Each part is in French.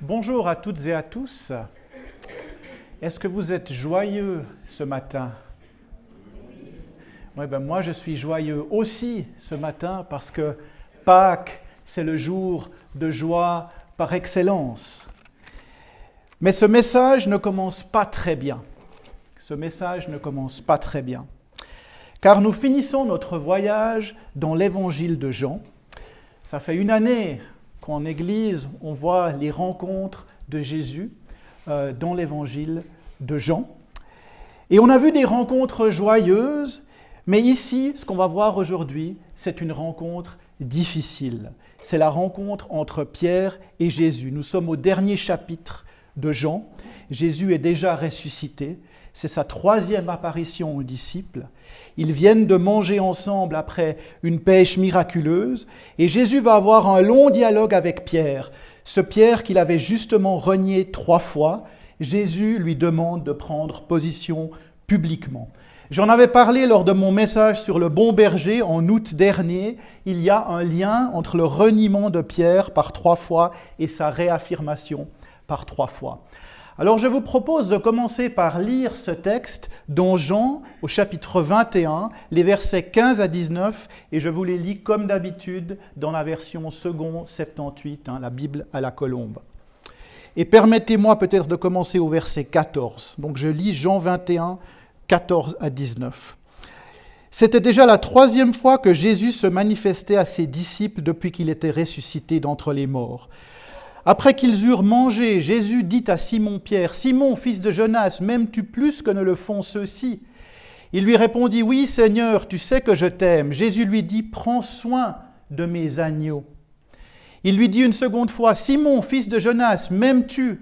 Bonjour à toutes et à tous. Est-ce que vous êtes joyeux ce matin? Oui, moi je suis joyeux aussi ce matin parce que Pâques, c'est le jour de joie par excellence. Mais ce message ne commence pas très bien. Car nous finissons notre voyage dans l'évangile de Jean. Ça fait une année qu'en Église, on voit les rencontres de Jésus dans l'évangile de Jean. Et on a vu des rencontres joyeuses, mais ici, ce qu'on va voir aujourd'hui, c'est une rencontre difficile. C'est la rencontre entre Pierre et Jésus. Nous sommes au dernier chapitre de Jean. Jésus est déjà ressuscité. C'est sa troisième apparition aux disciples. Ils viennent de manger ensemble après une pêche miraculeuse et Jésus va avoir un long dialogue avec Pierre. Ce Pierre qu'il avait justement renié 3 fois, Jésus lui demande de prendre position publiquement. J'en avais parlé lors de mon message sur le bon berger en août dernier. Il y a un lien entre le reniement de Pierre par 3 fois et sa réaffirmation par 3 fois. Alors je vous propose de commencer par lire ce texte dans Jean au chapitre 21, les versets 15 à 19, et je vous les lis comme d'habitude dans la version second 78, la Bible à la colombe. Et permettez-moi peut-être de commencer au verset 14. Donc je lis Jean 21, 14 à 19. C'était déjà la 3e fois que Jésus se manifestait à ses disciples depuis qu'il était ressuscité d'entre les morts. Après qu'ils eurent mangé, Jésus dit à Simon-Pierre, « Simon, fils de Jonas, m'aimes-tu plus que ne le font ceux-ci » Il lui répondit, « Oui, Seigneur, tu sais que je t'aime. » Jésus lui dit, « Prends soin de mes agneaux. » Il lui dit une seconde fois, « Simon, fils de Jonas, m'aimes-tu »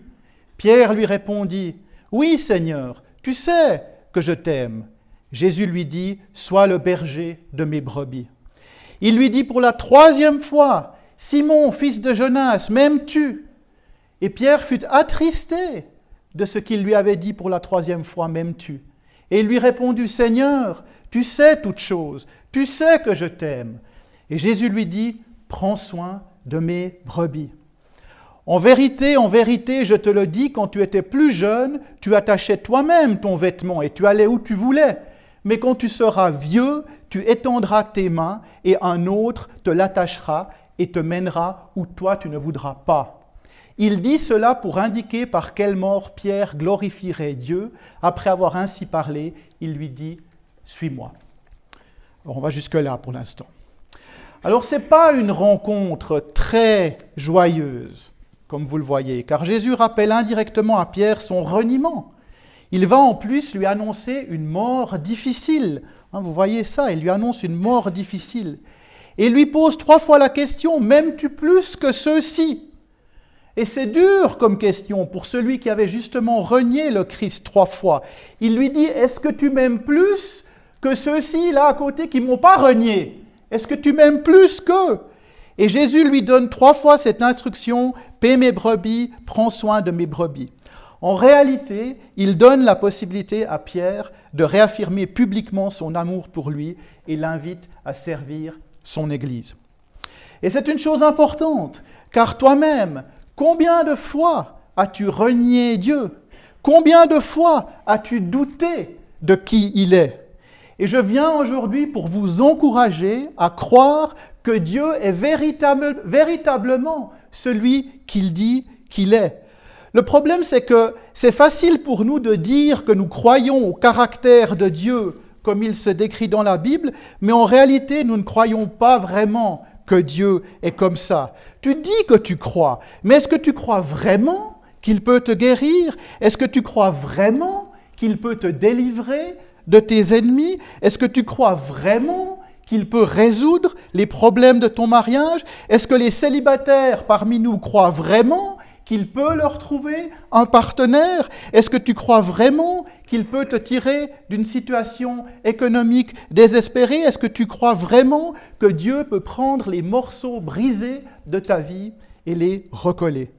Pierre lui répondit, « Oui, Seigneur, tu sais que je t'aime. » Jésus lui dit, « Sois le berger de mes brebis. » Il lui dit pour la 3e fois, « Simon, fils de Jonas, m'aimes-tu » Et Pierre fut attristé de ce qu'il lui avait dit pour la 3e fois, « M'aimes-tu » Et il lui répondit, « Seigneur, tu sais toutes choses, tu sais que je t'aime. » Et Jésus lui dit, « Prends soin de mes brebis. En vérité, je te le dis, quand tu étais plus jeune, tu attachais toi-même ton vêtement et tu allais où tu voulais. Mais quand tu seras vieux, tu étendras tes mains et un autre te l'attachera et te mènera où toi tu ne voudras pas. » Il dit cela pour indiquer par quelle mort Pierre glorifierait Dieu. Après avoir ainsi parlé, il lui dit « Suis-moi ». Alors on va jusque-là pour l'instant. Alors ce n'est pas une rencontre très joyeuse, comme vous le voyez, car Jésus rappelle indirectement à Pierre son reniement. Il va en plus lui annoncer une mort difficile. Vous voyez ça, il lui annonce une mort difficile. Et lui pose 3 fois la question, « M'aimes-tu plus que ceux-ci » Et c'est dur comme question pour celui qui avait justement renié le Christ 3 fois. Il lui dit, « Est-ce que tu m'aimes plus que ceux-ci là à côté qui ne m'ont pas renié? Est-ce que tu m'aimes plus qu'eux » Et Jésus lui donne 3 fois cette instruction, « Paie mes brebis, prends soin de mes brebis ». En réalité, il donne la possibilité à Pierre de réaffirmer publiquement son amour pour lui et l'invite à servir son Église. Et c'est une chose importante, car toi-même, combien de fois as-tu renié Dieu? Combien de fois as-tu douté de qui il est? Et je viens aujourd'hui pour vous encourager à croire que Dieu est véritablement celui qu'il dit qu'il est. Le problème, c'est que c'est facile pour nous de dire que nous croyons au caractère de Dieu comme il se décrit dans la Bible, mais en réalité, nous ne croyons pas vraiment que Dieu est comme ça. Tu dis que tu crois, mais est-ce que tu crois vraiment qu'il peut te guérir? Est-ce que tu crois vraiment qu'il peut te délivrer de tes ennemis? Est-ce que tu crois vraiment qu'il peut résoudre les problèmes de ton mariage? Est-ce que les célibataires parmi nous croient vraiment qu'il peut leur trouver un partenaire? Est-ce que tu crois vraiment qu'il peut te tirer d'une situation économique désespérée? Est-ce que tu crois vraiment que Dieu peut prendre les morceaux brisés de ta vie et les recoller?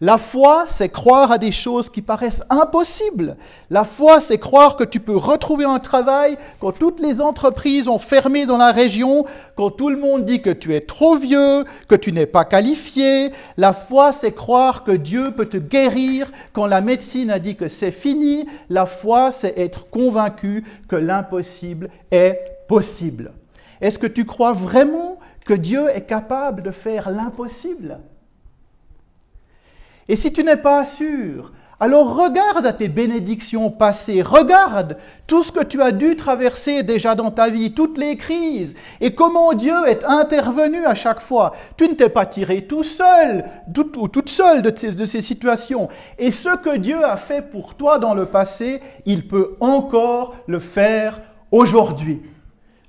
La foi, c'est croire à des choses qui paraissent impossibles. La foi, c'est croire que tu peux retrouver un travail quand toutes les entreprises ont fermé dans la région, quand tout le monde dit que tu es trop vieux, que tu n'es pas qualifié. La foi, c'est croire que Dieu peut te guérir quand la médecine a dit que c'est fini. La foi, c'est être convaincu que l'impossible est possible. Est-ce que tu crois vraiment que Dieu est capable de faire l'impossible ? Et si tu n'es pas sûr, alors regarde à tes bénédictions passées, regarde tout ce que tu as dû traverser déjà dans ta vie, toutes les crises, et comment Dieu est intervenu à chaque fois. Tu ne t'es pas tiré tout seul ou toute seule de ces situations. Et ce que Dieu a fait pour toi dans le passé, il peut encore le faire aujourd'hui,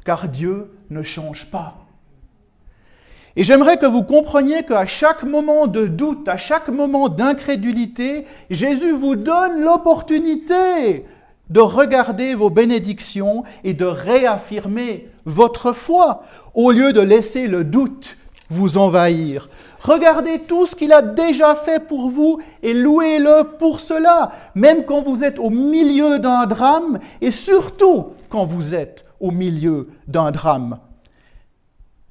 car Dieu ne change pas. Et j'aimerais que vous compreniez qu'à chaque moment de doute, à chaque moment d'incrédulité, Jésus vous donne l'opportunité de regarder vos bénédictions et de réaffirmer votre foi, au lieu de laisser le doute vous envahir. Regardez tout ce qu'il a déjà fait pour vous et louez-le pour cela, même quand vous êtes au milieu d'un drame et surtout quand vous êtes au milieu d'un drame.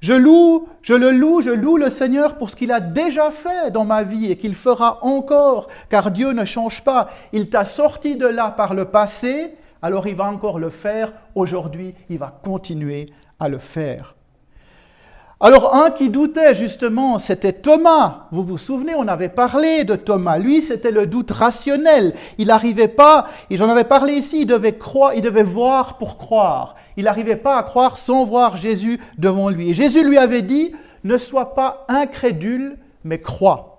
Je loue le Seigneur pour ce qu'il a déjà fait dans ma vie et qu'il fera encore, car Dieu ne change pas. Il t'a sorti de là par le passé, alors il va encore le faire aujourd'hui, il va continuer à le faire. Alors un qui doutait justement, c'était Thomas. Vous vous souvenez, on avait parlé de Thomas. Lui, c'était le doute rationnel. Il n'arrivait pas, et j'en avais parlé ici, il devait voir pour croire. Il n'arrivait pas à croire sans voir Jésus devant lui. Et Jésus lui avait dit, ne sois pas incrédule, mais crois.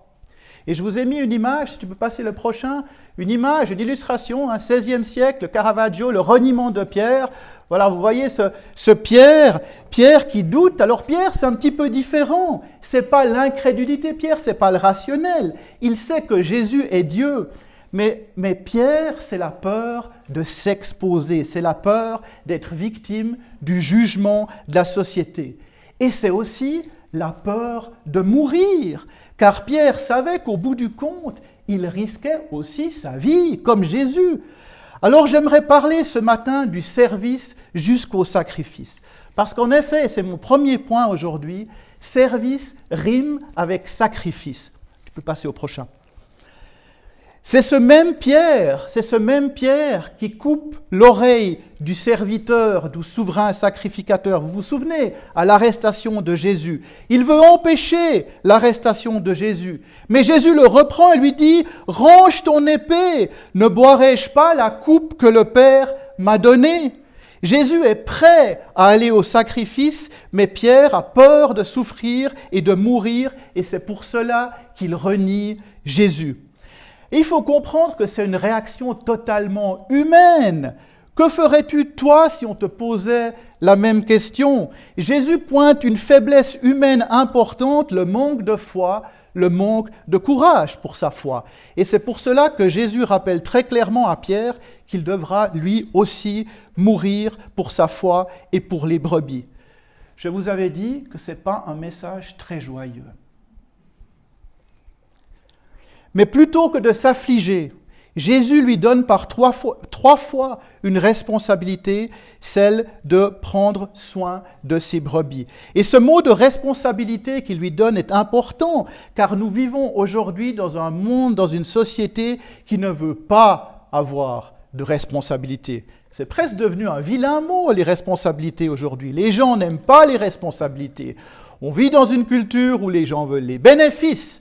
Et je vous ai mis une image, si tu peux passer le prochain, une image, une illustration, un 16e siècle, Caravaggio, le reniement de Pierre. Voilà, vous voyez ce Pierre qui doute. Alors Pierre, c'est un petit peu différent. Ce n'est pas l'incrédulité, Pierre, ce n'est pas le rationnel. Il sait que Jésus est Dieu. Mais Pierre, c'est la peur de s'exposer, c'est la peur d'être victime du jugement de la société. Et c'est aussi la peur de mourir. Car Pierre savait qu'au bout du compte, il risquait aussi sa vie, comme Jésus. Alors j'aimerais parler ce matin du service jusqu'au sacrifice. Parce qu'en effet, c'est mon premier point aujourd'hui, service rime avec sacrifice. Tu peux passer au prochain. C'est ce même Pierre qui coupe l'oreille du serviteur, du souverain sacrificateur. Vous vous souvenez, à l'arrestation de Jésus. Il veut empêcher l'arrestation de Jésus. Mais Jésus le reprend et lui dit, « Range ton épée, ne boirai-je pas la coupe que le Père m'a donnée ?» Jésus est prêt à aller au sacrifice, mais Pierre a peur de souffrir et de mourir, et c'est pour cela qu'il renie Jésus. Et il faut comprendre que c'est une réaction totalement humaine. Que ferais-tu, toi, si on te posait la même question ? Jésus pointe une faiblesse humaine importante, le manque de foi, le manque de courage pour sa foi. Et c'est pour cela que Jésus rappelle très clairement à Pierre qu'il devra lui aussi mourir pour sa foi et pour les brebis. Je vous avais dit que ce n'est pas un message très joyeux. Mais plutôt que de s'affliger, Jésus lui donne par trois fois une responsabilité, celle de prendre soin de ses brebis. Et ce mot de responsabilité qu'il lui donne est important, car nous vivons aujourd'hui dans un monde, dans une société qui ne veut pas avoir de responsabilité. C'est presque devenu un vilain mot, les responsabilités aujourd'hui. Les gens n'aiment pas les responsabilités. On vit dans une culture où les gens veulent les bénéfices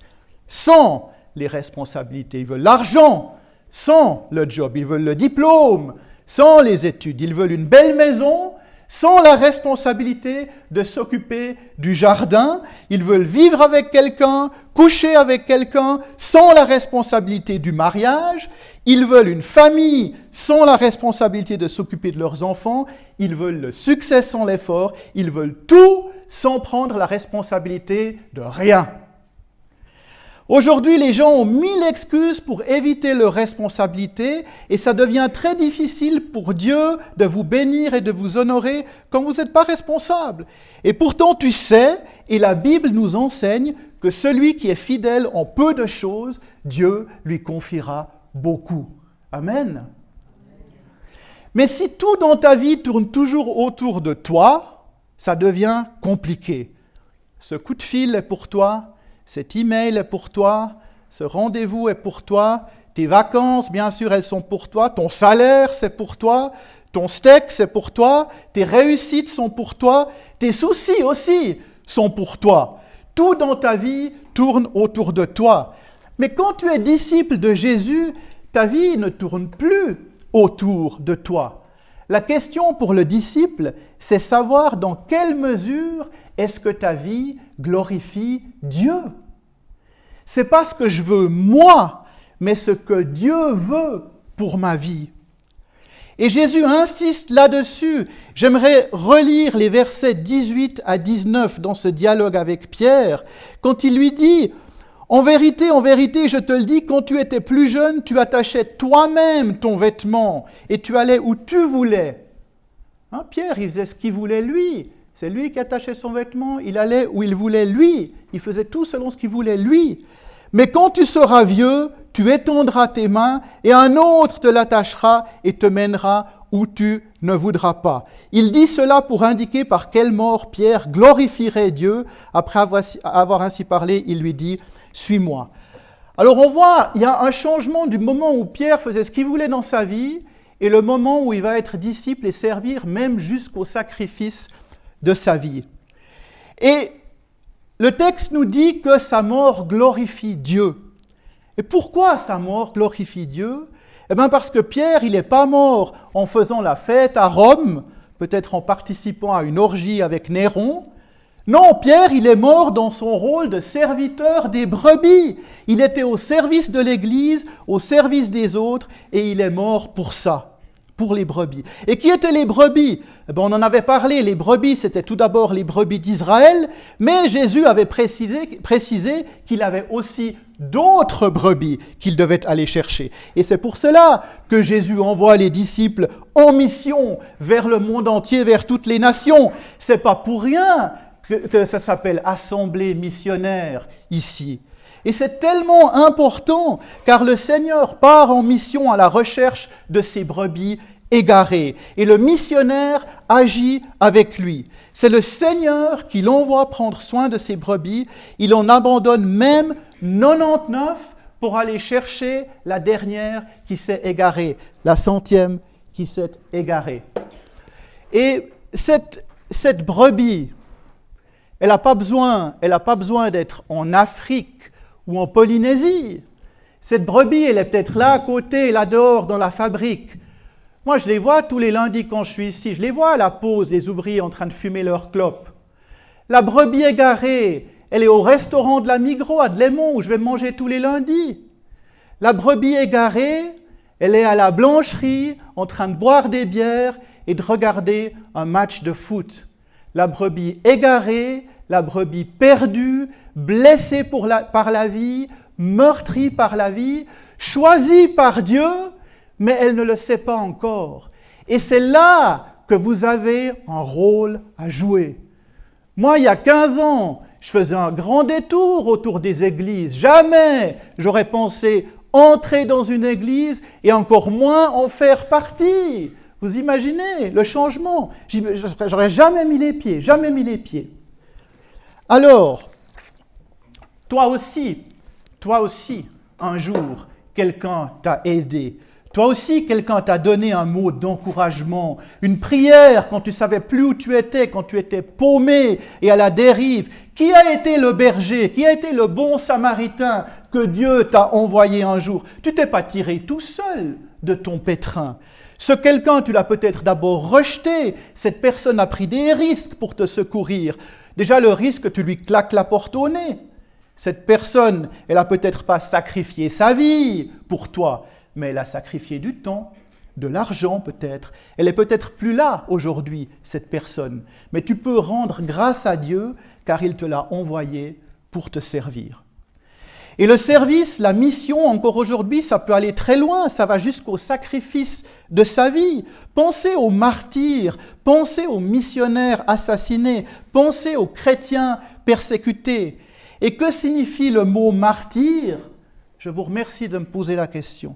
sans les responsabilités. Ils veulent l'argent sans le job. Ils veulent le diplôme sans les études. Ils veulent une belle maison sans la responsabilité de s'occuper du jardin. Ils veulent vivre avec quelqu'un, coucher avec quelqu'un sans la responsabilité du mariage. Ils veulent une famille sans la responsabilité de s'occuper de leurs enfants. Ils veulent le succès sans l'effort. Ils veulent tout sans prendre la responsabilité de rien. Aujourd'hui, les gens ont 1000 excuses pour éviter leurs responsabilités et ça devient très difficile pour Dieu de vous bénir et de vous honorer quand vous n'êtes pas responsable. Et pourtant, tu sais, et la Bible nous enseigne que celui qui est fidèle en peu de choses, Dieu lui confiera beaucoup. Amen. Mais si tout dans ta vie tourne toujours autour de toi, ça devient compliqué. Ce coup de fil est pour toi. Cet email est pour toi, ce rendez-vous est pour toi, tes vacances, bien sûr, elles sont pour toi, ton salaire, c'est pour toi, ton steak, c'est pour toi, tes réussites sont pour toi, tes soucis aussi sont pour toi. Tout dans ta vie tourne autour de toi. Mais quand tu es disciple de Jésus, ta vie ne tourne plus autour de toi. La question pour le disciple, c'est savoir dans quelle mesure est-ce que ta vie glorifie Dieu. C'est pas ce que je veux moi, mais ce que Dieu veut pour ma vie. Et Jésus insiste là-dessus. J'aimerais relire les versets 18 à 19 dans ce dialogue avec Pierre, quand il lui dit « en vérité, je te le dis, quand tu étais plus jeune, tu attachais toi-même ton vêtement et tu allais où tu voulais. » Pierre, il faisait ce qu'il voulait lui. C'est lui qui attachait son vêtement, il allait où il voulait lui. Il faisait tout selon ce qu'il voulait lui. Mais quand tu seras vieux, tu étendras tes mains et un autre te l'attachera et te mènera où tu ne voudras pas. Il dit cela pour indiquer par quelle mort Pierre glorifierait Dieu. Après avoir ainsi parlé, il lui dit « Suis-moi ». Alors on voit, il y a un changement du moment où Pierre faisait ce qu'il voulait dans sa vie et le moment où il va être disciple et servir même jusqu'au sacrifice de sa vie. Et le texte nous dit que sa mort glorifie Dieu. Et pourquoi sa mort glorifie Dieu ? Eh bien parce que Pierre, il n'est pas mort en faisant la fête à Rome, peut-être en participant à une orgie avec Néron. Non, Pierre, il est mort dans son rôle de serviteur des brebis. Il était au service de l'Église, au service des autres, et il est mort pour ça, pour les brebis. Et qui étaient les brebis ? Eh bien, on en avait parlé, les brebis, c'était tout d'abord les brebis d'Israël, mais Jésus avait précisé qu'il avait aussi d'autres brebis qu'il devait aller chercher. Et c'est pour cela que Jésus envoie les disciples en mission vers le monde entier, vers toutes les nations. C'est pas pour rien que ça s'appelle assemblée missionnaire ici. Et c'est tellement important, car le Seigneur part en mission à la recherche de ses brebis égarées. Et le missionnaire agit avec lui. C'est le Seigneur qui l'envoie prendre soin de ses brebis. Il en abandonne même 99 pour aller chercher la dernière qui s'est égarée, la 100e qui s'est égarée. Et cette brebis, elle n'a pas besoin d'être en Afrique ou en Polynésie. Cette brebis, elle est peut-être là à côté, là dehors, dans la fabrique. Moi, je les vois tous les lundis quand je suis ici. Je les vois à la pause, les ouvriers en train de fumer leur clope. La brebis égarée, elle est au restaurant de la Migros à Dlémont, où je vais manger tous les lundis. La brebis égarée, elle est à la blancherie, en train de boire des bières et de regarder un match de foot. La brebis égarée, la brebis perdue, blessée par la vie, meurtrie par la vie, choisie par Dieu, mais elle ne le sait pas encore. Et c'est là que vous avez un rôle à jouer. Moi, il y a 15 ans, je faisais un grand détour autour des églises. Jamais j'aurais pensé entrer dans une église et encore moins en faire partie. Vous imaginez le changement? J'aurais jamais mis les pieds. Alors, toi aussi, un jour, quelqu'un t'a aidé. Toi aussi, quelqu'un t'a donné un mot d'encouragement, une prière quand tu ne savais plus où tu étais, quand tu étais paumé et à la dérive. Qui a été le berger? Qui a été le bon samaritain que Dieu t'a envoyé un jour? Tu t'es pas tiré tout seul de ton pétrin. Ce quelqu'un, tu l'as peut-être d'abord rejeté. Cette personne a pris des risques pour te secourir. Déjà, le risque, tu lui claques la porte au nez. Cette personne, elle n'a peut-être pas sacrifié sa vie pour toi, mais elle a sacrifié du temps, de l'argent peut-être. Elle est peut-être plus là aujourd'hui, cette personne. Mais tu peux rendre grâce à Dieu, car il te l'a envoyé pour te servir. Et le service, la mission, encore aujourd'hui, ça peut aller très loin, ça va jusqu'au sacrifice de sa vie. Pensez aux martyrs, pensez aux missionnaires assassinés, pensez aux chrétiens persécutés. Et que signifie le mot martyr? Je vous remercie de me poser la question.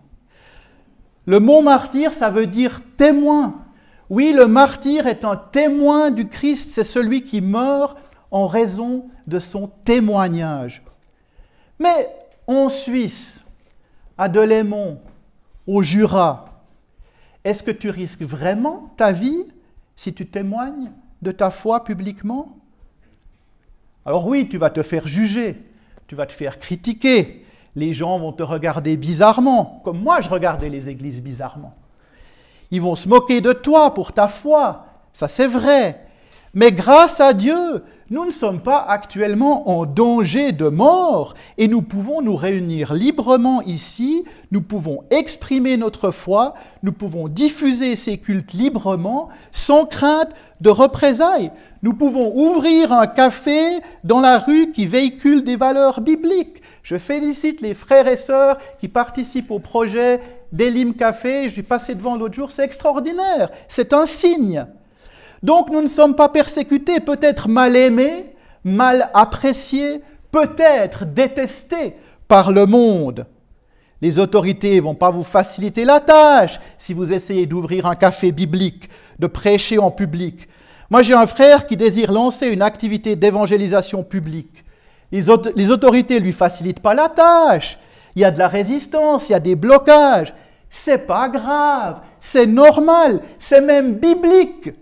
Le mot martyr, ça veut dire témoin. Oui, le martyr est un témoin du Christ, c'est celui qui meurt en raison de son témoignage. Mais en Suisse, à Delémont, au Jura, est-ce que tu risques vraiment ta vie si tu témoignes de ta foi publiquement? Alors oui, tu vas te faire juger, tu vas te faire critiquer, les gens vont te regarder bizarrement, comme moi je regardais les églises bizarrement. Ils vont se moquer de toi pour ta foi, ça c'est vrai. Mais grâce à Dieu, nous ne sommes pas actuellement en danger de mort et nous pouvons nous réunir librement ici, nous pouvons exprimer notre foi, nous pouvons diffuser ces cultes librement, sans crainte de représailles. Nous pouvons ouvrir un café dans la rue qui véhicule des valeurs bibliques. Je félicite les frères et sœurs qui participent au projet d'Elim Café. Je suis passé devant l'autre jour, c'est extraordinaire, c'est un signe. Donc nous ne sommes pas persécutés, peut-être mal aimés, mal appréciés, peut-être détestés par le monde. Les autorités ne vont pas vous faciliter la tâche si vous essayez d'ouvrir un café biblique, de prêcher en public. Moi j'ai un frère qui désire lancer une activité d'évangélisation publique. Les autorités ne lui facilitent pas la tâche. Il y a de la résistance, il y a des blocages. C'est pas grave, c'est normal, c'est même biblique.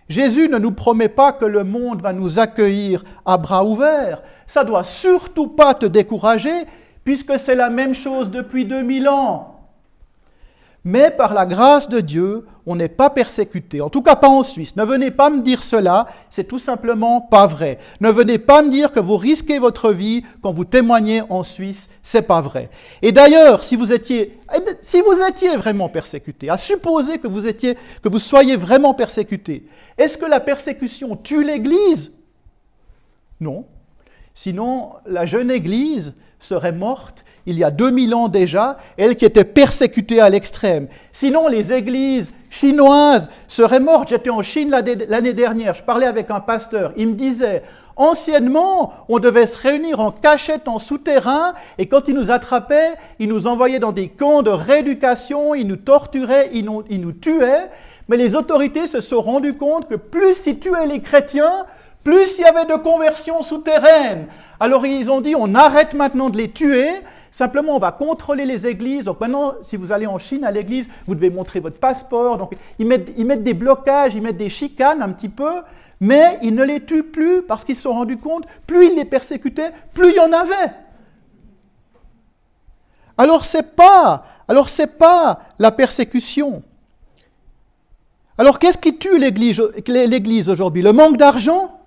Jésus ne nous promet pas que le monde va nous accueillir à bras ouverts. Ça ne doit surtout pas te décourager, puisque c'est la même chose depuis 2000 ans. Mais par la grâce de Dieu, on n'est pas persécuté. En tout cas, pas en Suisse. Ne venez pas me dire cela, c'est tout simplement pas vrai. Ne venez pas me dire que vous risquez votre vie quand vous témoignez en Suisse, c'est pas vrai. Et d'ailleurs, si vous étiez vraiment persécuté, à supposer que vous soyez vraiment persécuté, est-ce que la persécution tue l'Église? Non. Sinon, la jeune Église serait morte il y a 2000 ans déjà, elle qui était persécutée à l'extrême. Sinon, les églises chinoises seraient mortes. J'étais en Chine l'année dernière, je parlais avec un pasteur, il me disait, anciennement, on devait se réunir en cachette, en souterrain, et quand ils nous attrapaient, ils nous envoyaient dans des camps de rééducation, ils nous torturaient, ils nous tuaient, mais les autorités se sont rendues compte que plus ils tuaient les chrétiens, plus il y avait de conversions souterraines. Alors ils ont dit, on arrête maintenant de les tuer, simplement on va contrôler les églises. Donc maintenant, si vous allez en Chine à l'église, vous devez montrer votre passeport. Donc ils mettent des blocages, ils mettent des chicanes un petit peu, mais ils ne les tuent plus parce qu'ils se sont rendus compte, plus ils les persécutaient, plus il y en avait. Alors c'est pas la persécution. Alors qu'est-ce qui tue l'Église aujourd'hui? Le manque d'argent?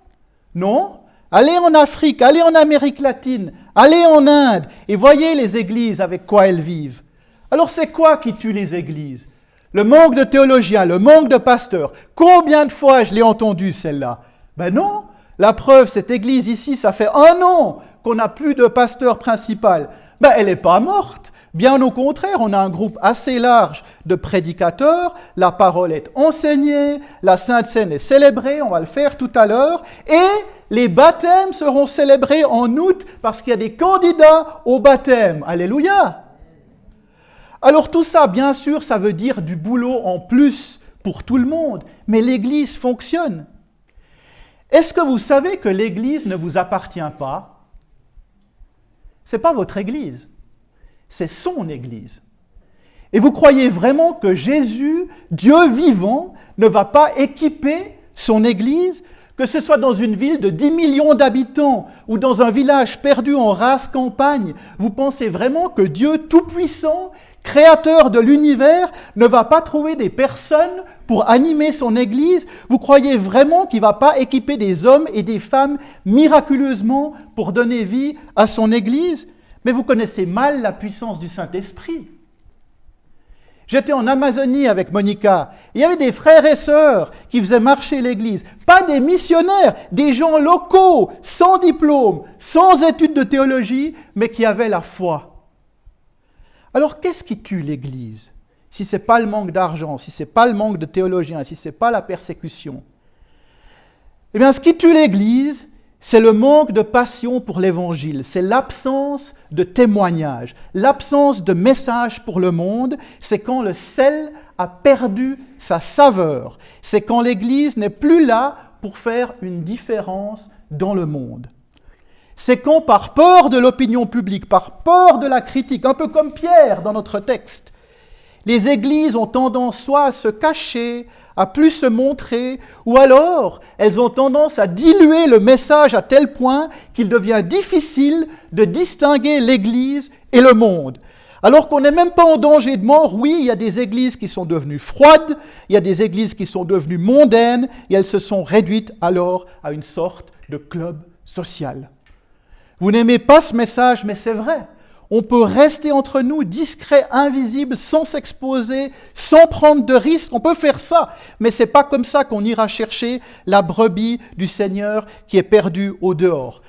Non. Allez en Afrique, allez en Amérique latine, allez en Inde et voyez les églises avec quoi elles vivent. Alors c'est quoi qui tue les églises? Le manque de théologiens, le manque de pasteurs. Combien de fois je l'ai entendu celle-là? Ben non. La preuve, cette église ici, ça fait 1 an qu'on n'a plus de pasteur principal. Ben elle n'est pas morte. Bien au contraire, on a un groupe assez large de prédicateurs, la parole est enseignée, la Sainte Seine est célébrée, on va le faire tout à l'heure, et les baptêmes seront célébrés en août parce qu'il y a des candidats au baptême. Alléluia! Alors tout ça, bien sûr, ça veut dire du boulot en plus pour tout le monde, mais l'Église fonctionne. Est-ce que vous savez que l'Église ne vous appartient pas? Ce n'est pas votre Église. C'est son Église. Et vous croyez vraiment que Jésus, Dieu vivant, ne va pas équiper son Église, que ce soit dans une ville de 10 millions d'habitants ou dans un village perdu en rase campagne? Vous pensez vraiment que Dieu Tout-Puissant, Créateur de l'univers, ne va pas trouver des personnes pour animer son Église? Vous croyez vraiment qu'il ne va pas équiper des hommes et des femmes miraculeusement pour donner vie à son Église? Mais vous connaissez mal la puissance du Saint-Esprit. J'étais en Amazonie avec Monica. Il y avait des frères et sœurs qui faisaient marcher l'Église. Pas des missionnaires, des gens locaux, sans diplôme, sans études de théologie, mais qui avaient la foi. Alors qu'est-ce qui tue l'Église? Si ce n'est pas le manque d'argent, si ce n'est pas le manque de théologiens, si ce n'est pas la persécution. Eh bien, ce qui tue l'Église, c'est le manque de passion pour l'Évangile, c'est l'absence de témoignage, l'absence de message pour le monde, c'est quand le sel a perdu sa saveur, c'est quand l'Église n'est plus là pour faire une différence dans le monde. C'est quand, par peur de l'opinion publique, par peur de la critique, un peu comme Pierre dans notre texte, les églises ont tendance soit à se cacher, à plus se montrer, ou alors elles ont tendance à diluer le message à tel point qu'il devient difficile de distinguer l'Église et le monde. Alors qu'on n'est même pas en danger de mort, oui, il y a des églises qui sont devenues froides, il y a des églises qui sont devenues mondaines, et elles se sont réduites alors à une sorte de club social. Vous n'aimez pas ce message, mais c'est vrai. On peut rester entre nous, discret, invisible, sans s'exposer, sans prendre de risques. On peut faire ça, mais ce n'est pas comme ça qu'on ira chercher la brebis du Seigneur qui est perdue au dehors.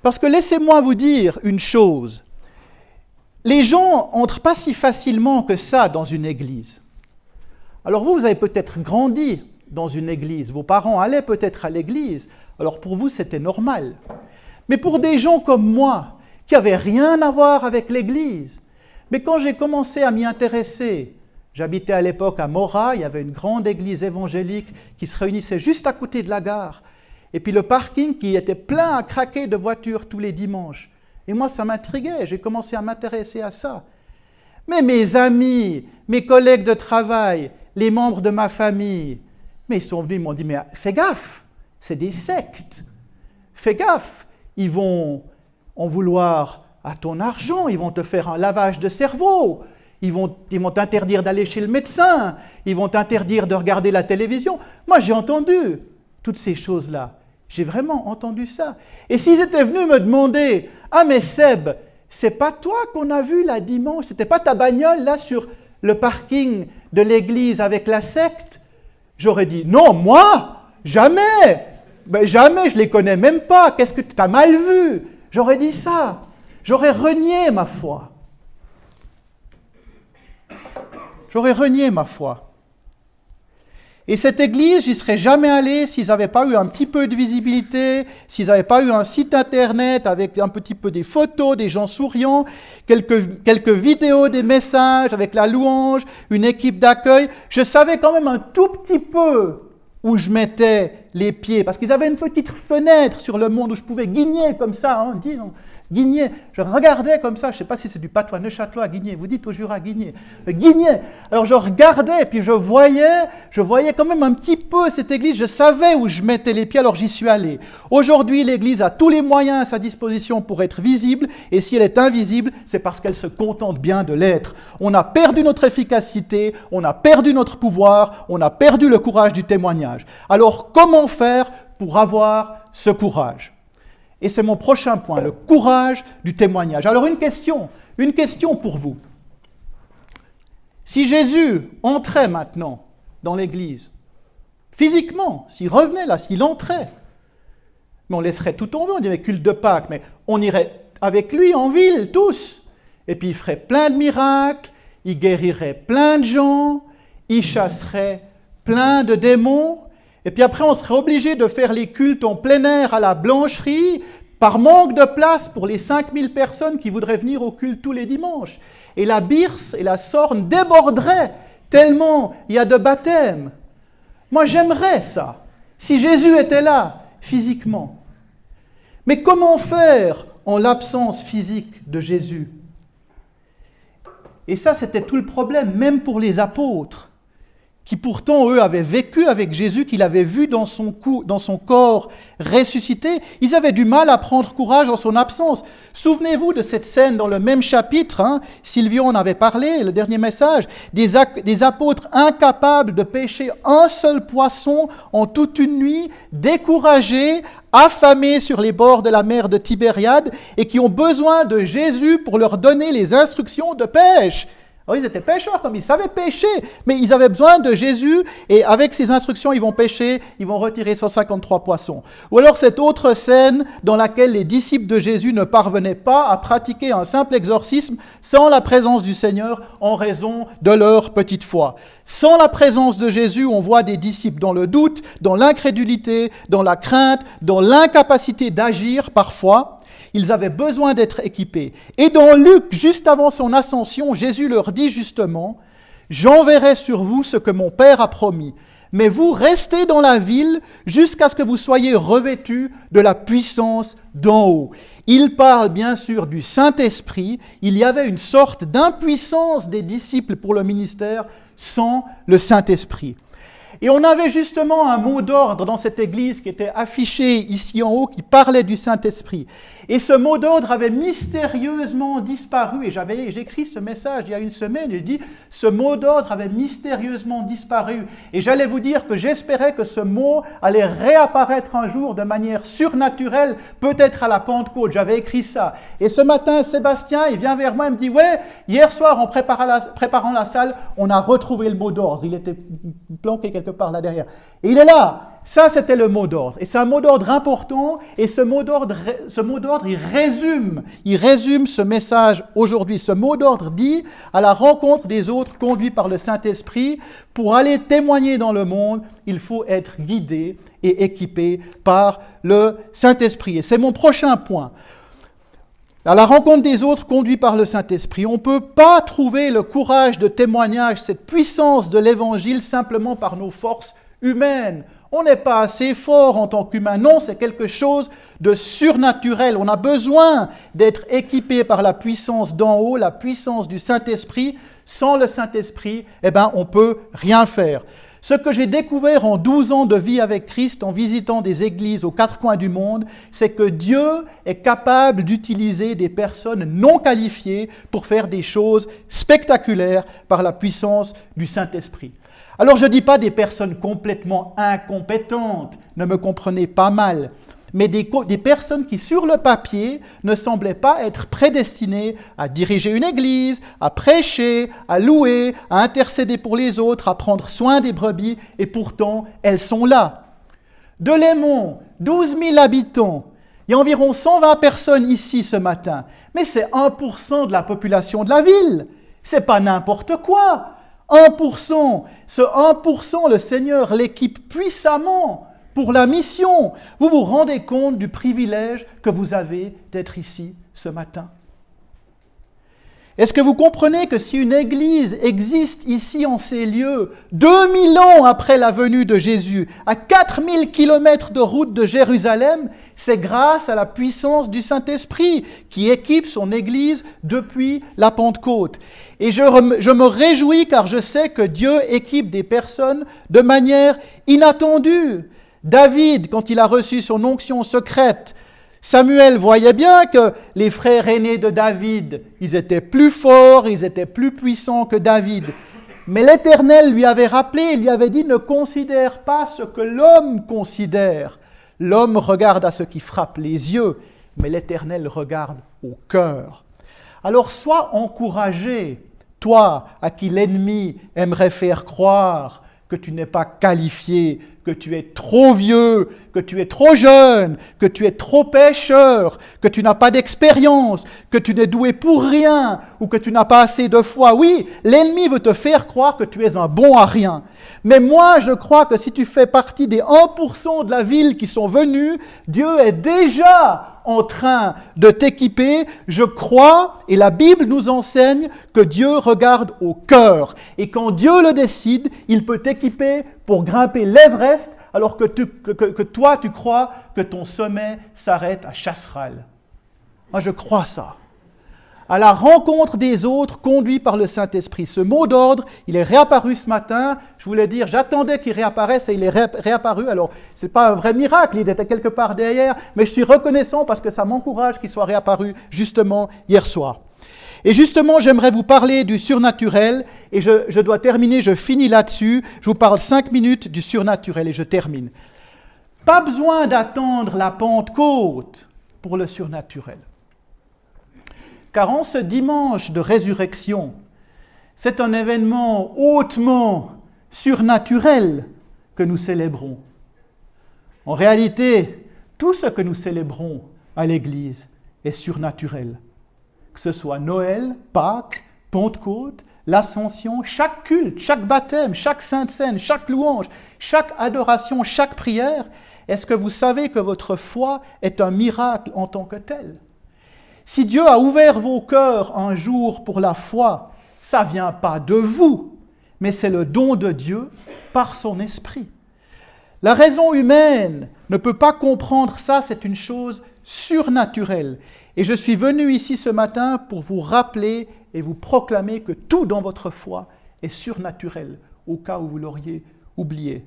Parce que laissez-moi vous dire une chose. Les gens n'entrent pas si facilement que ça dans une église. Alors vous avez peut-être grandi dans une église. Vos parents allaient peut-être à l'église. Alors pour vous, c'était normal. Mais pour des gens comme moi, qui n'avait rien à voir avec l'Église. Mais quand j'ai commencé à m'y intéresser, j'habitais à l'époque à Morat, il y avait une grande église évangélique qui se réunissait juste à côté de la gare, et puis le parking qui était plein à craquer de voitures tous les dimanches. Et moi, ça m'intriguait, j'ai commencé à m'intéresser à ça. Mais mes amis, mes collègues de travail, les membres de ma famille, mais ils sont venus, ils m'ont dit, mais fais gaffe, c'est des sectes, fais gaffe, ils vont en vouloir à ton argent, ils vont te faire un lavage de cerveau, ils vont t'interdire d'aller chez le médecin, ils vont t'interdire de regarder la télévision. Moi, j'ai entendu toutes ces choses-là. J'ai vraiment entendu ça. Et s'ils étaient venus me demander « Ah, mais Seb, c'est pas toi qu'on a vu là dimanche, c'était pas ta bagnole là sur le parking de l'église avec la secte ?» J'aurais dit « Non, moi, jamais, ben, jamais, je les connais même pas, qu'est-ce que tu as mal vu ?» J'aurais dit ça, j'aurais renié ma foi. J'aurais renié ma foi. Et cette église, j'y serais jamais allé s'ils n'avaient pas eu un petit peu de visibilité, s'ils n'avaient pas eu un site internet avec un petit peu des photos, des gens souriants, quelques vidéos, des messages avec la louange, une équipe d'accueil. Je savais quand même un tout petit peu où je mettais les pieds, parce qu'ils avaient une petite fenêtre sur le monde où je pouvais guigner comme ça, hein, guigner. Je regardais comme ça, je ne sais pas si c'est du patois neuchâtelois, guigner, vous dites au Jura, guigner. Guigner. Alors je regardais, et puis je voyais quand même un petit peu cette église, je savais où je mettais les pieds, alors j'y suis allé. Aujourd'hui, l'église a tous les moyens à sa disposition pour être visible, et si elle est invisible, c'est parce qu'elle se contente bien de l'être. On a perdu notre efficacité, on a perdu notre pouvoir, on a perdu le courage du témoignage. Alors comment faire pour avoir ce courage? Et c'est mon prochain point, le courage du témoignage. Alors une question pour vous. Si Jésus entrait maintenant dans l'église, physiquement, s'il revenait là, s'il entrait, mais on laisserait tout tomber, on dirait culte de Pâques, mais on irait avec lui en ville, tous. Et puis il ferait plein de miracles, il guérirait plein de gens, il chasserait plein de démons. Et puis après, on serait obligé de faire les cultes en plein air à la blancherie par manque de place pour les 5000 personnes qui voudraient venir au culte tous les dimanches. Et la Birse et la Sorne déborderaient tellement il y a de baptêmes. Moi, j'aimerais ça, si Jésus était là, physiquement. Mais comment faire en l'absence physique de Jésus? Et ça, c'était tout le problème, même pour les apôtres, qui pourtant, eux, avaient vécu avec Jésus, qu'ils avaient vu dans son corps ressuscité. Ils avaient du mal à prendre courage en son absence. Souvenez-vous de cette scène dans le même chapitre, hein, Sylvio en avait parlé, le dernier message, des apôtres incapables de pêcher un seul poisson en toute une nuit, découragés, affamés sur les bords de la mer de Tibériade, et qui ont besoin de Jésus pour leur donner les instructions de pêche. Alors, ils étaient pêcheurs, comme ils savaient pêcher, mais ils avaient besoin de Jésus, et avec ses instructions, ils vont pêcher, ils vont retirer 153 poissons. Ou alors cette autre scène dans laquelle les disciples de Jésus ne parvenaient pas à pratiquer un simple exorcisme sans la présence du Seigneur en raison de leur petite foi. Sans la présence de Jésus, on voit des disciples dans le doute, dans l'incrédulité, dans la crainte, dans l'incapacité d'agir parfois. Ils avaient besoin d'être équipés. Et dans Luc, juste avant son ascension, Jésus leur dit justement « J'enverrai sur vous ce que mon Père a promis, mais vous restez dans la ville jusqu'à ce que vous soyez revêtus de la puissance d'en haut. » Il parle bien sûr du Saint-Esprit. Il y avait une sorte d'impuissance des disciples pour le ministère sans le Saint-Esprit. Et on avait justement un mot d'ordre dans cette église qui était affiché ici en haut, qui parlait du Saint-Esprit. Et ce mot d'ordre avait mystérieusement disparu. Et j'ai écrit ce message il y a une semaine, j'ai dit, ce mot d'ordre avait mystérieusement disparu. Et j'allais vous dire que j'espérais que ce mot allait réapparaître un jour de manière surnaturelle, peut-être à la Pentecôte. J'avais écrit ça. Et ce matin, Sébastien, il vient vers moi et me dit, ouais, hier soir, en préparant la salle, on a retrouvé le mot d'ordre. Il était planqué quelque part là derrière. Et il est là. Ça, c'était le mot d'ordre. Et c'est un mot d'ordre important. Et ce mot d'ordre, il résume ce message aujourd'hui. Ce mot d'ordre dit, à la rencontre des autres conduits par le Saint-Esprit, pour aller témoigner dans le monde, il faut être guidé et équipé par le Saint-Esprit. Et c'est mon prochain point. À la rencontre des autres conduits par le Saint-Esprit, on ne peut pas trouver le courage de témoignage, cette puissance de l'Évangile simplement par nos forces humaines. On n'est pas assez fort en tant qu'humain. Non, c'est quelque chose de surnaturel. On a besoin d'être équipé par la puissance d'en haut, la puissance du Saint-Esprit. Sans le Saint-Esprit, on ne peut rien faire. Ce que j'ai découvert en 12 ans de vie avec Christ, en visitant des églises aux quatre coins du monde, c'est que Dieu est capable d'utiliser des personnes non qualifiées pour faire des choses spectaculaires par la puissance du Saint-Esprit. Alors je ne dis pas des personnes complètement incompétentes, ne me comprenez pas mal, mais des personnes qui sur le papier ne semblaient pas être prédestinées à diriger une église, à prêcher, à louer, à intercéder pour les autres, à prendre soin des brebis, et pourtant elles sont là. De Lémont, 12 000 habitants, il y a environ 120 personnes ici ce matin, mais c'est 1% de la population de la ville, c'est pas n'importe quoi. 1%, ce 1%, le Seigneur l'équipe puissamment pour la mission. Vous vous rendez compte du privilège que vous avez d'être ici ce matin? Est-ce que vous comprenez que si une église existe ici en ces lieux, 2000 ans après la venue de Jésus, à 4000 kilomètres de route de Jérusalem, c'est grâce à la puissance du Saint-Esprit qui équipe son église depuis la Pentecôte. Et je me réjouis car je sais que Dieu équipe des personnes de manière inattendue. David, quand il a reçu son onction secrète, Samuel voyait bien que les frères aînés de David, ils étaient plus forts, ils étaient plus puissants que David. Mais l'Éternel lui avait rappelé, il lui avait dit, ne considère pas ce que l'homme considère. L'homme regarde à ce qui frappe les yeux, mais l'Éternel regarde au cœur. Alors sois encouragé, toi à qui l'ennemi aimerait faire croire que tu n'es pas qualifié, que tu es trop vieux, que tu es trop jeune, que tu es trop pécheur, que tu n'as pas d'expérience, que tu n'es doué pour rien ou que tu n'as pas assez de foi. Oui, l'ennemi veut te faire croire que tu es un bon à rien. Mais moi, je crois que si tu fais partie des 1% de la ville qui sont venus, Dieu est déjà en train de t'équiper. Je crois, et la Bible nous enseigne, que Dieu regarde au cœur. Et quand Dieu le décide, il peut t'équiper pour grimper l'Everest, alors que toi, tu crois que ton sommet s'arrête à Chasseral. Moi, je crois ça. À la rencontre des autres, conduit par le Saint-Esprit. Ce mot d'ordre, il est réapparu ce matin. Je voulais dire, j'attendais qu'il réapparaisse et il est réapparu. Alors, ce n'est pas un vrai miracle, il était quelque part derrière, mais je suis reconnaissant parce que ça m'encourage qu'il soit réapparu justement hier soir. Et justement, j'aimerais vous parler du surnaturel, et je dois terminer, je finis là-dessus. Je vous parle 5 minutes du surnaturel et je termine. Pas besoin d'attendre la Pentecôte pour le surnaturel. Car en ce dimanche de résurrection, C'est un événement hautement surnaturel que nous célébrons. En réalité, tout ce que nous célébrons à l'Église est surnaturel. Que ce soit Noël, Pâques, Pentecôte, l'Ascension, chaque culte, chaque baptême, chaque sainte scène, chaque louange, chaque adoration, chaque prière, est-ce que vous savez que votre foi est un miracle en tant que tel? Si Dieu a ouvert vos cœurs un jour pour la foi, ça ne vient pas de vous, mais c'est le don de Dieu par son esprit. La raison humaine ne peut pas comprendre ça, c'est une chose surnaturelle. Et je suis venu ici ce matin pour vous rappeler et vous proclamer que tout dans votre foi est surnaturel, au cas où vous l'auriez oublié.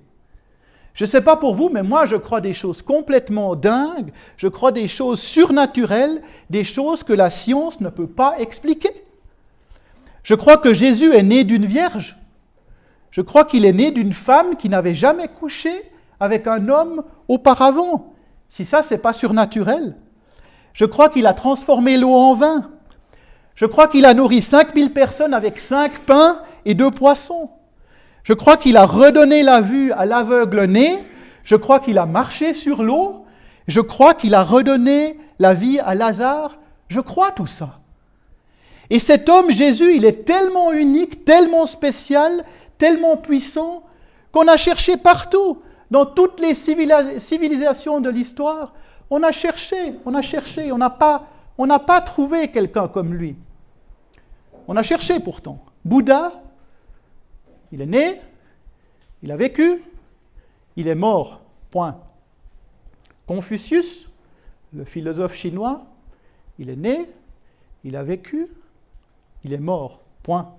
Je ne sais pas pour vous, mais moi je crois des choses complètement dingues, je crois des choses surnaturelles, des choses que la science ne peut pas expliquer. Je crois que Jésus est né d'une vierge. Je crois qu'il est né d'une femme qui n'avait jamais couché avec un homme auparavant. Si ça, ce n'est pas surnaturel. Je crois qu'il a transformé l'eau en vin. Je crois qu'il a nourri 5000 personnes avec 5 pains et 2 poissons. Je crois qu'il a redonné la vue à l'aveugle né. Je crois qu'il a marché sur l'eau. Je crois qu'il a redonné la vie à Lazare. Je crois tout ça. Et cet homme, Jésus, il est tellement unique, tellement spécial, tellement puissant, qu'on a cherché partout, dans toutes les civilisations de l'histoire. On a cherché, on n'a pas trouvé quelqu'un comme lui. On a cherché pourtant. Bouddha, il est né, il a vécu, il est mort, point. Confucius, le philosophe chinois, il est né, il a vécu, il est mort, point.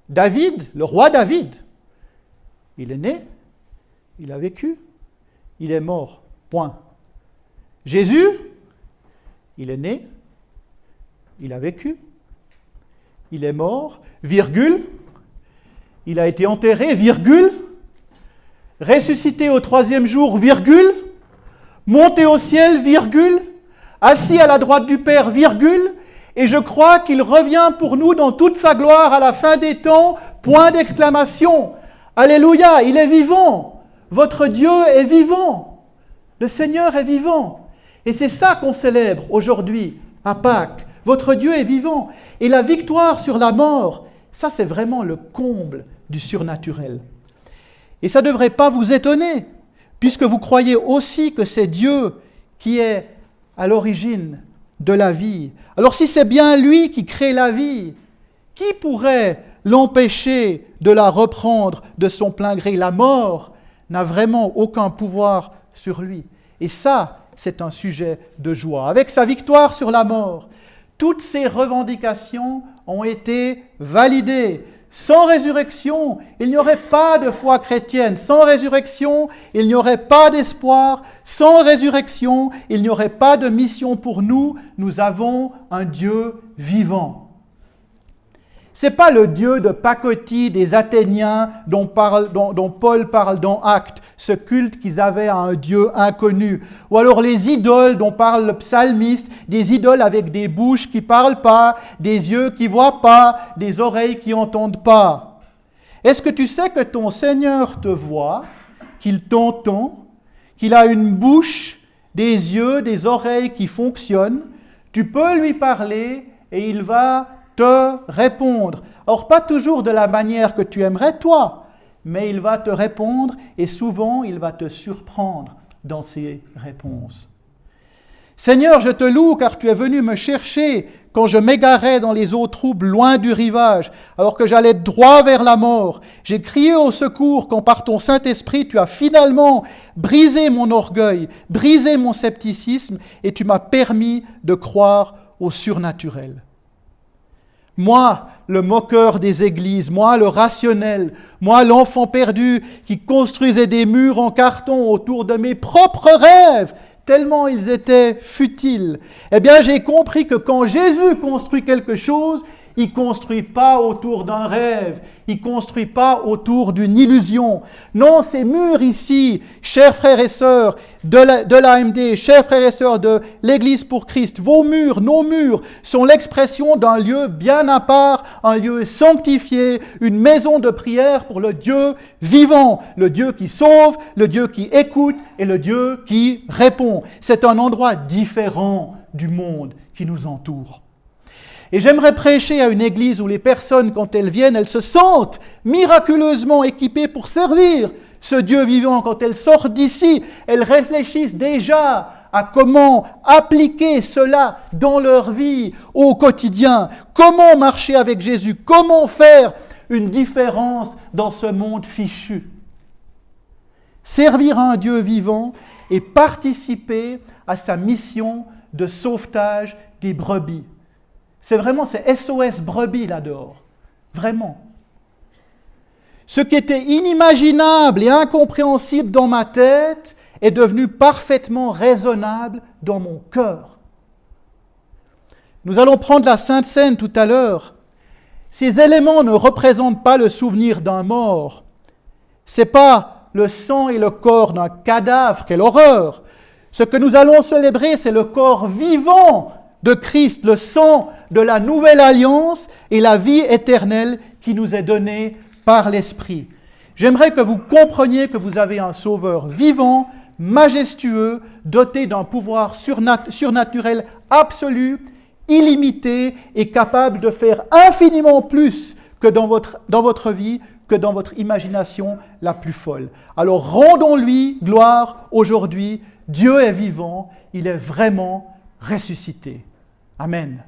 David, le roi David, il est né, il a vécu, il est mort, point. Jésus, il est né, il a vécu, il est mort, virgule, il a été enterré, virgule, ressuscité au 3e jour, virgule, monté au ciel, virgule, assis à la droite du Père, virgule, et je crois qu'il revient pour nous dans toute sa gloire à la fin des temps, point d'exclamation. Alléluia, il est vivant. Votre Dieu est vivant. Le Seigneur est vivant. Et c'est ça qu'on célèbre aujourd'hui à Pâques. Votre Dieu est vivant. Et la victoire sur la mort, ça c'est vraiment le comble du surnaturel. Et ça ne devrait pas vous étonner, puisque vous croyez aussi que c'est Dieu qui est à l'origine de la vie. Alors si c'est bien lui qui crée la vie, qui pourrait l'empêcher de la reprendre de son plein gré? La mort n'a vraiment aucun pouvoir sur lui. Et ça, c'est un sujet de joie. Avec sa victoire sur la mort, toutes ses revendications ont été validées. Sans résurrection, il n'y aurait pas de foi chrétienne. Sans résurrection, il n'y aurait pas d'espoir. Sans résurrection, il n'y aurait pas de mission pour nous. Nous avons un Dieu vivant. Ce n'est pas le Dieu de pacotille des Athéniens dont Paul parle dans Actes, ce culte qu'ils avaient à un Dieu inconnu. Ou alors les idoles dont parle le psalmiste, des idoles avec des bouches qui ne parlent pas, des yeux qui ne voient pas, des oreilles qui n'entendent pas. Est-ce que tu sais que ton Seigneur te voit, qu'il t'entend, qu'il a une bouche, des yeux, des oreilles qui fonctionnent? Tu peux lui parler et il va te répondre. Or, pas toujours de la manière que tu aimerais toi, mais il va te répondre et souvent il va te surprendre dans ses réponses. Seigneur, je te loue car tu es venu me chercher quand je m'égarais dans les eaux troubles loin du rivage, alors que j'allais droit vers la mort. J'ai crié au secours quand par ton Saint-Esprit tu as finalement brisé mon orgueil, brisé mon scepticisme et tu m'as permis de croire au surnaturel. Moi, le moqueur des églises, moi, le rationnel, moi, l'enfant perdu qui construisait des murs en carton autour de mes propres rêves, tellement ils étaient futiles. Eh bien, j'ai compris que quand Jésus construit quelque chose, Il ne construit pas autour d'un rêve. Il ne construit pas autour d'une illusion. Non, ces murs ici, chers frères et sœurs de l'AMD, chers frères et sœurs de l'Église pour Christ, vos murs, nos murs, sont l'expression d'un lieu bien à part, un lieu sanctifié, une maison de prière pour le Dieu vivant, le Dieu qui sauve, le Dieu qui écoute et le Dieu qui répond. C'est un endroit différent du monde qui nous entoure. Et j'aimerais prêcher à une église où les personnes, quand elles viennent, elles se sentent miraculeusement équipées pour servir ce Dieu vivant. Quand elles sortent d'ici, elles réfléchissent déjà à comment appliquer cela dans leur vie au quotidien. Comment marcher avec Jésus, comment faire une différence dans ce monde fichu. Servir à un Dieu vivant et participer à sa mission de sauvetage des brebis. C'est SOS brebis là-dehors. Vraiment. Ce qui était inimaginable et incompréhensible dans ma tête est devenu parfaitement raisonnable dans mon cœur. Nous allons prendre la Sainte Seine tout à l'heure. Ces éléments ne représentent pas le souvenir d'un mort. Ce n'est pas le sang et le corps d'un cadavre, quelle horreur! Ce que nous allons célébrer, c'est le corps vivant de Christ, le sang de la nouvelle alliance et la vie éternelle qui nous est donnée par l'Esprit. J'aimerais que vous compreniez que vous avez un Sauveur vivant, majestueux, doté d'un pouvoir surnaturel absolu, illimité et capable de faire infiniment plus que dans votre vie, que dans votre imagination la plus folle. Alors rendons-lui gloire aujourd'hui. Dieu est vivant, il est vraiment ressuscité. Amen.